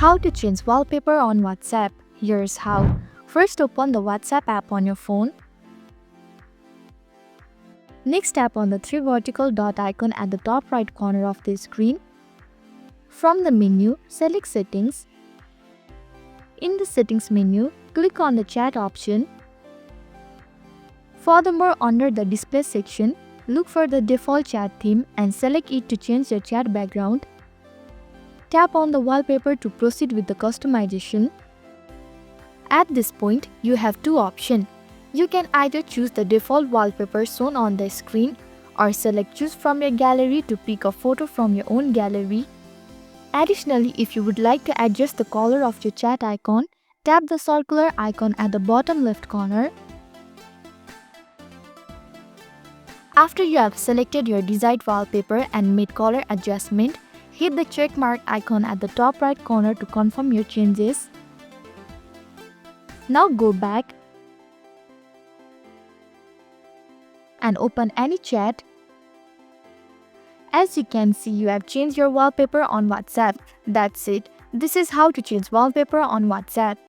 How to change wallpaper on WhatsApp. Here's how. First, open the WhatsApp app on your phone. Next, tap on the three vertical dot icon at the top right corner of the screen. From the menu, select Settings. In the Settings menu, click on the Chat option. Furthermore, under the Display section, look for the default chat theme and select it to change the chat background. Tap on the wallpaper to proceed with the customization. At this point, you have two options. You can either choose the default wallpaper shown on the screen or select Choose from your gallery to pick a photo from your own gallery. Additionally, if you would like to adjust the color of your chat icon, tap the circular icon at the bottom left corner. After you have selected your desired wallpaper and made color adjustment, hit the check mark icon at the top right corner to confirm your changes. Now go back and open any chat. As you can see, you have changed your wallpaper on WhatsApp. That's it. This is how to change wallpaper on WhatsApp.